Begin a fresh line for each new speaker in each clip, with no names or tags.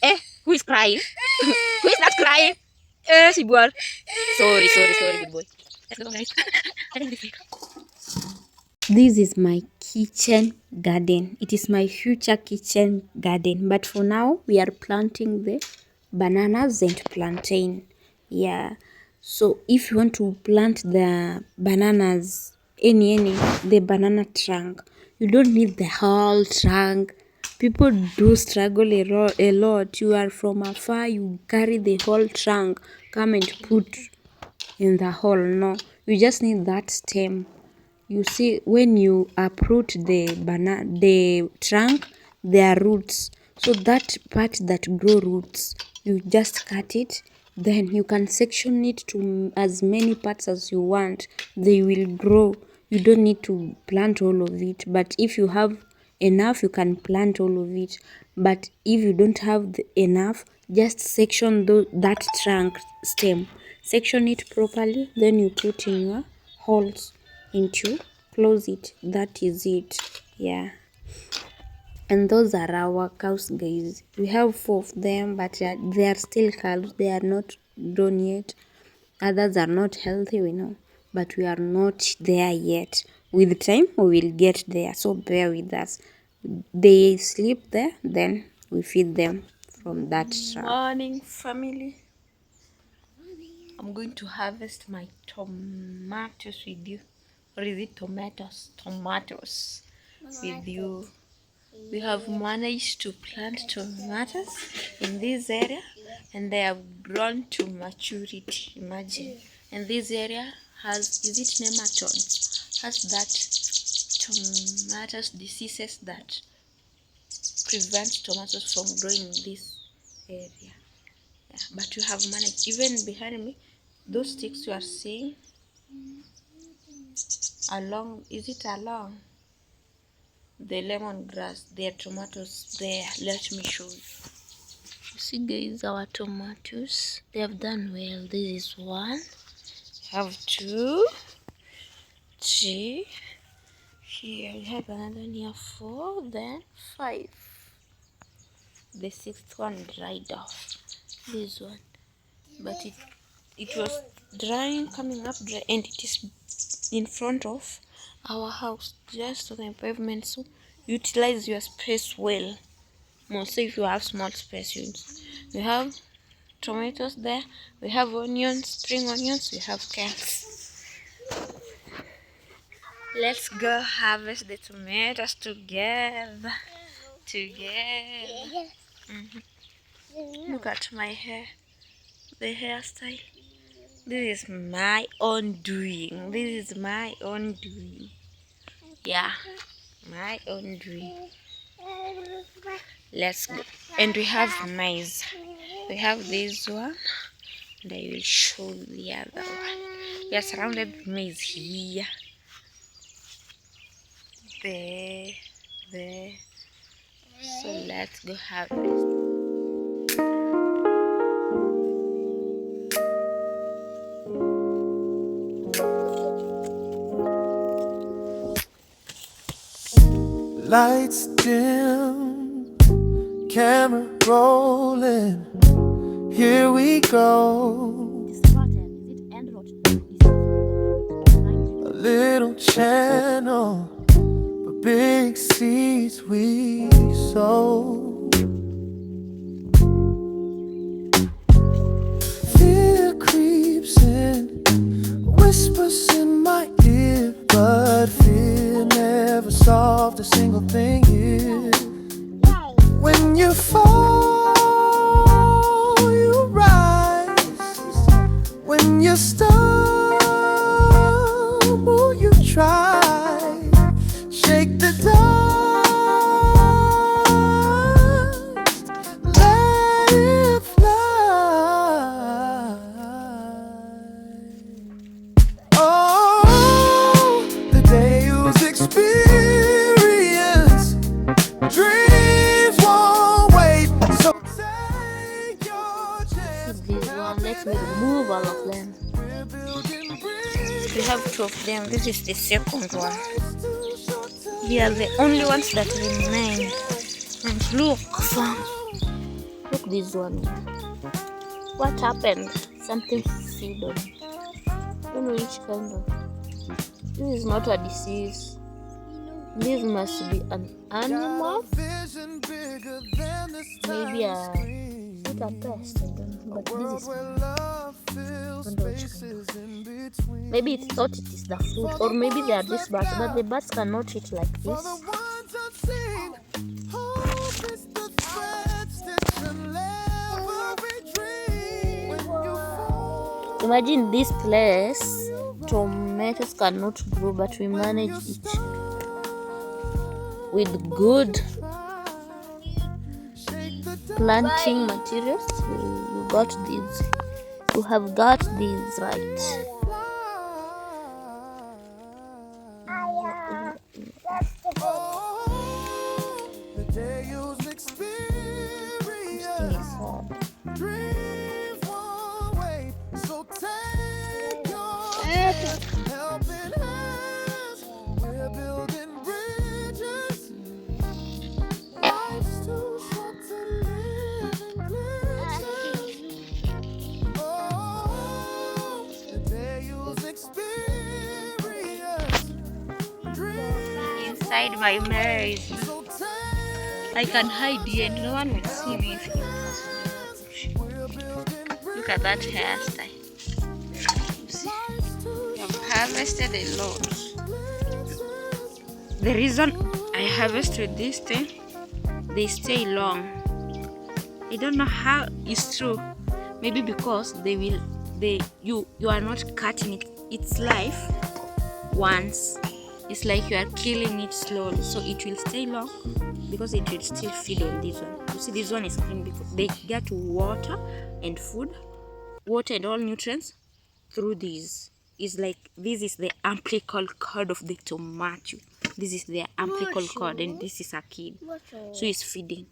Eh, who is crying? Who is not crying? Si buar. Sorry, good boy. Let's go, guys. I think this way. This is my kitchen garden. It is my future kitchen garden. But for now, we are planting the bananas and plantain. Yeah. So if you want to plant the bananas, the banana trunk, you don't need the whole trunk. People do struggle a lot. You are from afar, you carry the whole trunk, come and put in the hole. No, you just need that stem. You see, when you uproot the trunk, there are roots. So that part that grow roots, you just cut it. Then you can section it to as many parts as you want. They will grow. You don't need to plant all of it. But if you have enough, you can plant all of it. But if you don't have enough, just section that trunk stem. Section it properly, then you put in your holes into close it. That is it. Yeah. And those are our cows, guys. We have 4 of them, but they are still calves. They are not grown yet. Others are not healthy, we know, but we are not there yet. With time, we will get there. So bear with us. They sleep there, then we feed them from that trap. Morning, family. I'm going to harvest my tomatoes with you. Or is it tomatoes? Tomatoes with you. We have managed to plant tomatoes in this area and they have grown to maturity. Imagine. And this area has, is it nematodes? Has that tomatoes diseases that prevent tomatoes from growing in this area. Yeah, but we have managed. Even behind me, those sticks you are seeing along, is it along the lemongrass? There are tomatoes there. Let me show you. You see, guys, our tomatoes, they have done well. This is 1, have 2, 3. Here we have another one here, 4, then 5. The 6th one dried off. This one, but it was drying, coming up dry, and it is in front of our house, just on the pavement. So utilize your space well. Mostly if you have small space, we have tomatoes there, we have onions, spring onions, we have carrots. Let's go harvest the tomatoes together. Look at my hair, the hairstyle. This is my own doing. Yeah, my own doing. Let's go. And we have maize. We have this one, and I will show the other one. We are surrounded with maize here. There. So let's go harvest.
Lights dim, camera rolling, here we go. A little channel, but big seeds we sow. Fear creeps in, whispers in my ear, but fear never solved a single thing here. When you fall, you rise. When you stumble, you try. Shake the dust, let it fly. Oh, the day you experience dreams won't wait, so take your chance.
This one, let me remove all of them. We have 2 of them. This is the 2nd one. We are the only ones that remain. And look, this one. What happened? Something fiddled. Don't know which kind of. This is not a disease. This must be an animal. Maybe not a pest. I don't know. But this is. I don't know which kind. Maybe it thought it is the fruit, or maybe they are these birds, but the birds cannot eat like this. Imagine this place, tomatoes cannot grow, but we manage it with good planting materials. You got these. You have got these right. Inside my maze, I can hide here and no one will see me if you pass me. Look at that hairstyle. You see, I've harvested a lot. The reason I harvested this thing, they stay long. I don't know how it's true. Maybe because you are not cutting its life once. It's like you are killing it slowly, so it will stay long because it will still feed on this one. You see, this one is green because they get water and food, water and all nutrients through these. It's like this is the umbilical cord of the tomato. This is the umbilical cord, and this is a kid, so it's feeding.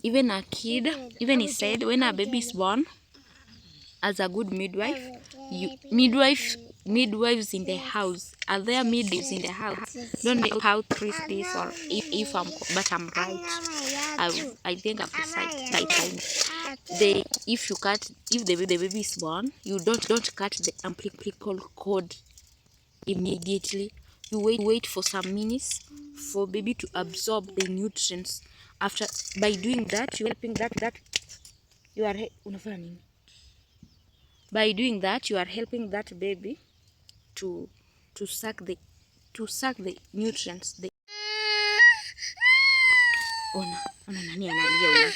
Even a kid, even he said when a baby is born, as a good midwife, midwives in the house, are there midwives in the house? Don't know how true this or if I'm, but I'm right. I think I'm precise. If the baby is born, you don't cut the umbilical cord immediately. You wait for some minutes for baby to absorb the nutrients. After, by doing that, you're helping that you are unafanya nini? By doing that, you are helping that baby to suck the nutrients. Ona nani analia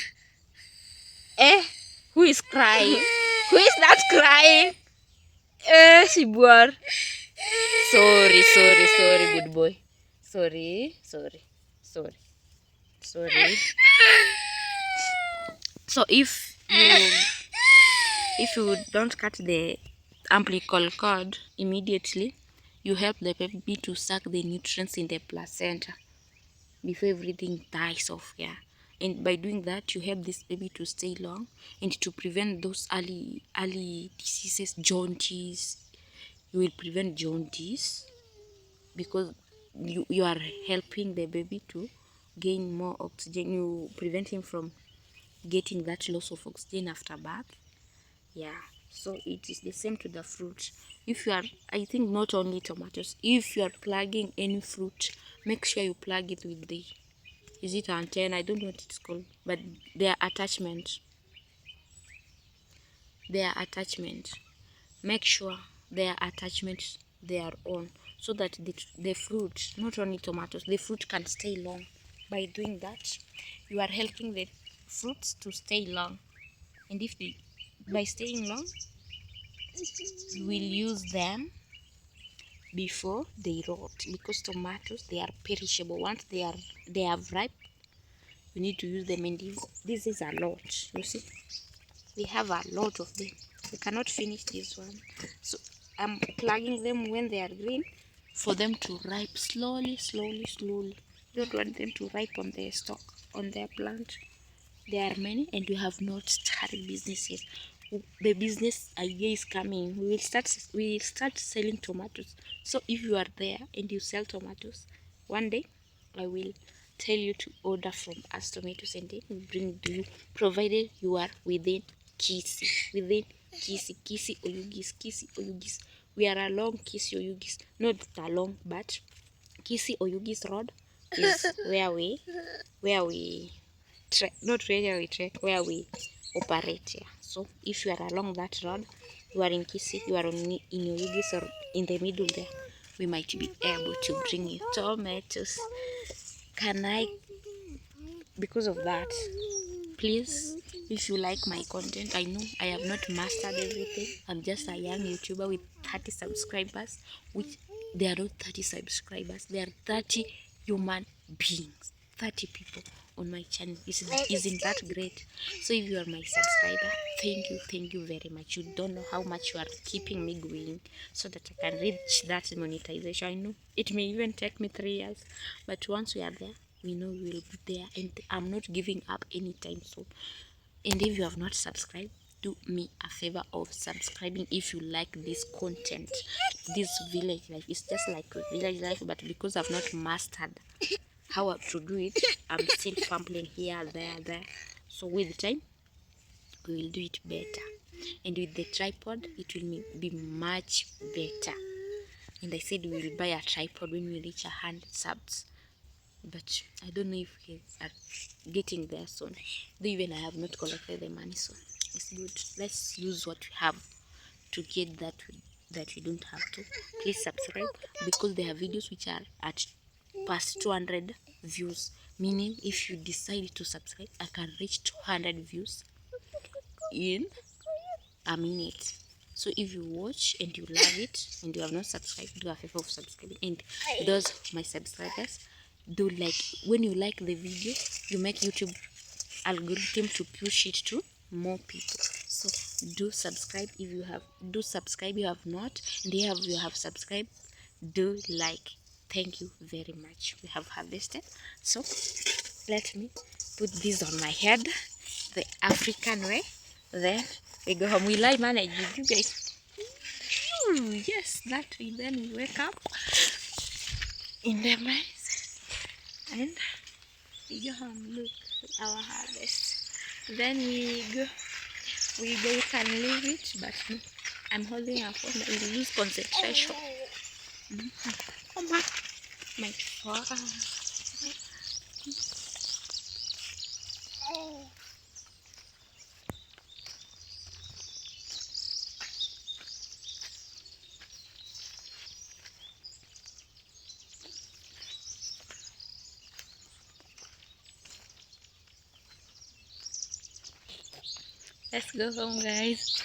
huyu? Who is crying? Who is that crying? Sibuar. Sorry, good boy. Sorry. So if you don't cut the umbilical cord immediately, you help the baby to suck the nutrients in the placenta before everything dies off. Yeah, and by doing that, you help this baby to stay long and to prevent those early diseases, jaundice. You will prevent jaundice because you are helping the baby to gain more oxygen. You prevent him from getting that loss of oxygen after birth. Yeah, so it is the same to the fruit. If you are, I think not only tomatoes, if you are plugging any fruit, make sure you plug it with the, is it antenna? I don't know what it's called, but their attachment. Make sure their attachments they are on, so that the fruit, not only tomatoes, the fruit can stay long. By doing that, you are helping the fruits to stay long, and by staying long, you will use them before they rot, because tomatoes, they are perishable. Once they have ripe, you need to use them, and this is a lot. You see, we have a lot of them. We cannot finish this one, so I'm plugging them when they are green for them to ripe slowly. Don't want them to ripe on their stalk, on their plant. There are many, and we have not started business yet. The business idea is coming. We will start selling tomatoes. So if you are there and you sell tomatoes, one day I will tell you to order from us tomato and then we bring it to you, provided you are within Kisii. Kisii Oyugis. We are along Kisii Oyugis, not along, but Kisii Oyugis Road is where we not where we trek, where we operate here. So if you are along that road, you are in Kisii, you are in Oyugis or in the middle there, we might be able to bring you tomatoes. Can I, because of that, please, if you like my content, I know I have not mastered everything. I'm just a young YouTuber with 30 subscribers, which they are not 30 subscribers, they are 30 human beings, 30 people on my channel. Isn't that great? So if you are my subscriber, thank you very much. You don't know how much you are keeping me going so that I can reach that monetization. I know it may even take me 3 years, but once we are there, we know we will be there, and I'm not giving up anytime soon. And if you have not subscribed, do me a favor of subscribing if you like this content. This village life is just like a village life, but because I've not mastered how to do it, I'm still fumbling here, there. So with time, we will do it better, and with the tripod, it will be much better. And I said we will buy a tripod when we reach 100 subs, but I don't know if we are getting there soon. Though even I have not collected the money, so it's good. Let's use what we have to get that we don't have to. Please subscribe, because there are videos which are at past 200 views. Meaning, if you decide to subscribe, I can reach 200 views in a minute. So if you watch and you love it and you have not subscribed, do a favor of subscribing. And those my subscribers, do like, when you like the video, you make YouTube algorithm to push it to more people. So do subscribe if you have, do subscribe if you have not, and if you have subscribed, do like. Thank you very much. We have harvested, so let me put this on my head the African way, then we go home. Will I manage it, you guys? Yes, that way. Then we wake up in the maize and we go home. Look, our harvest. Then we can leave it, but no, I'm holding a phone. I will lose concentration. Come back, my phone. Let's go home, guys.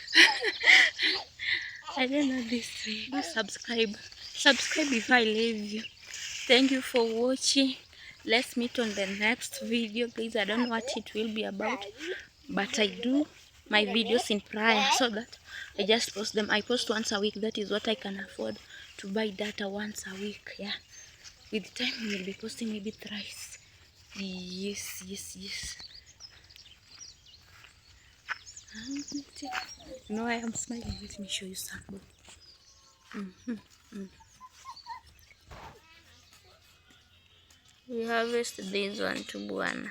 I don't know this way. Do subscribe. Subscribe if I leave you. Thank you for watching. Let's meet on the next video, guys. I don't know what it will be about, but I do my videos in prayer so that I just post them. I post once a week. That is what I can afford to buy data once a week. Yeah. With time, we will be posting maybe thrice. Yes. No, I am smiling. Let me show you something. We harvest this one to Bwana.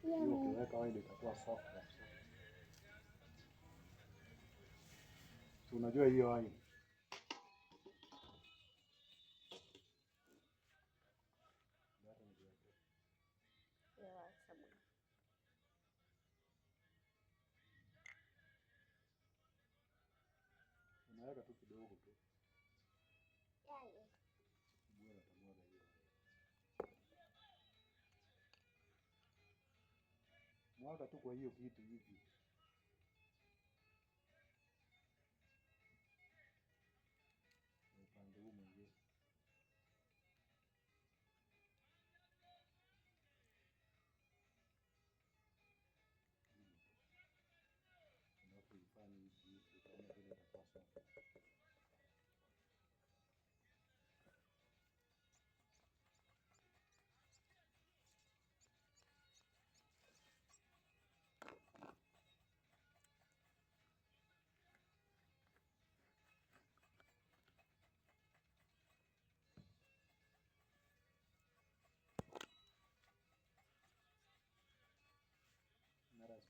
Ukiweka oil itakuwa soft kabisa. Si unajua hiyo oil unaweka tu kidogo tu. Bwana tamwaga hiyo. Mwaga tu kwa hiyo kitu hivi. Upande huu mwingine. Alafu ifanye hivi kama vile itakuwa soft.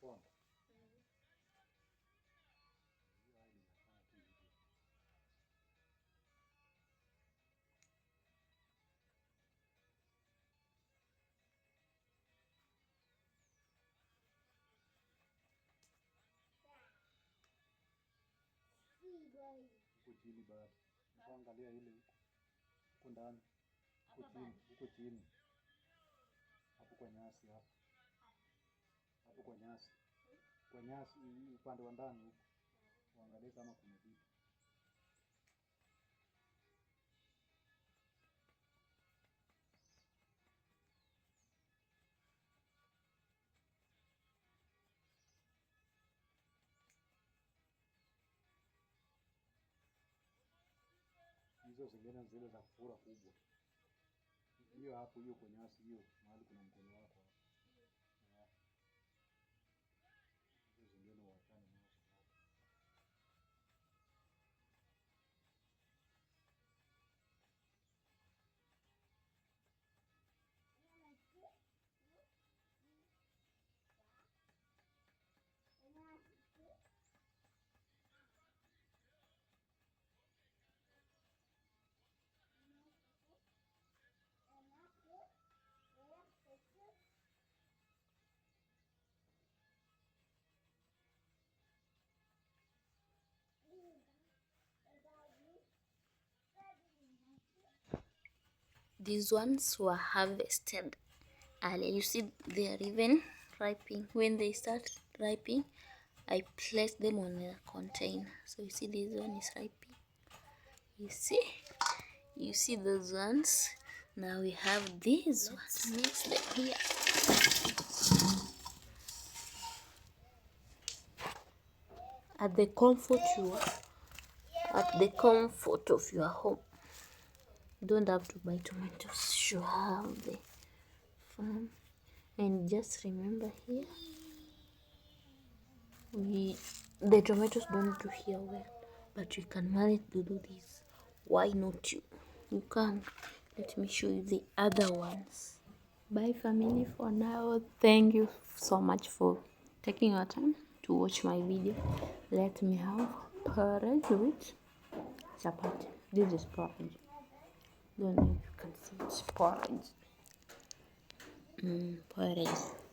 Unaponda. Hiyo hali inakaa tu hivyo. Huko chini bado. Unaangalia ile huko ndani. Huko chini. Hapo kwa nyasi hapo. Hapo kwa nyasi. Kwa nyasi upande wa ndani huko. Uangalie kama kuna vitu. Hizo zingine zile za kufura kubwa. Hiyo hapo, hiyo kwa nyasi hiyo, mahali kuna mkono wako hapo. Hizo zingine wachane nazo hapo.
These ones were harvested earlier. You see, they are even ripening. When they start ripening, I place them on a container. So you see, this one is ripening. You see those ones. Now we have these ones. Mix them here. At the comfort of your home. You don't have to buy tomatoes. You have the farm. And just remember here, the tomatoes don't do here well, but you can manage to do this. Why not you? You can. Let me show you the other ones. Bye family for now. Thank you so much for taking your time to watch my video. Let me have porridge with chapati. This is porridge. Don't know if you can see it's porridge. Porridge.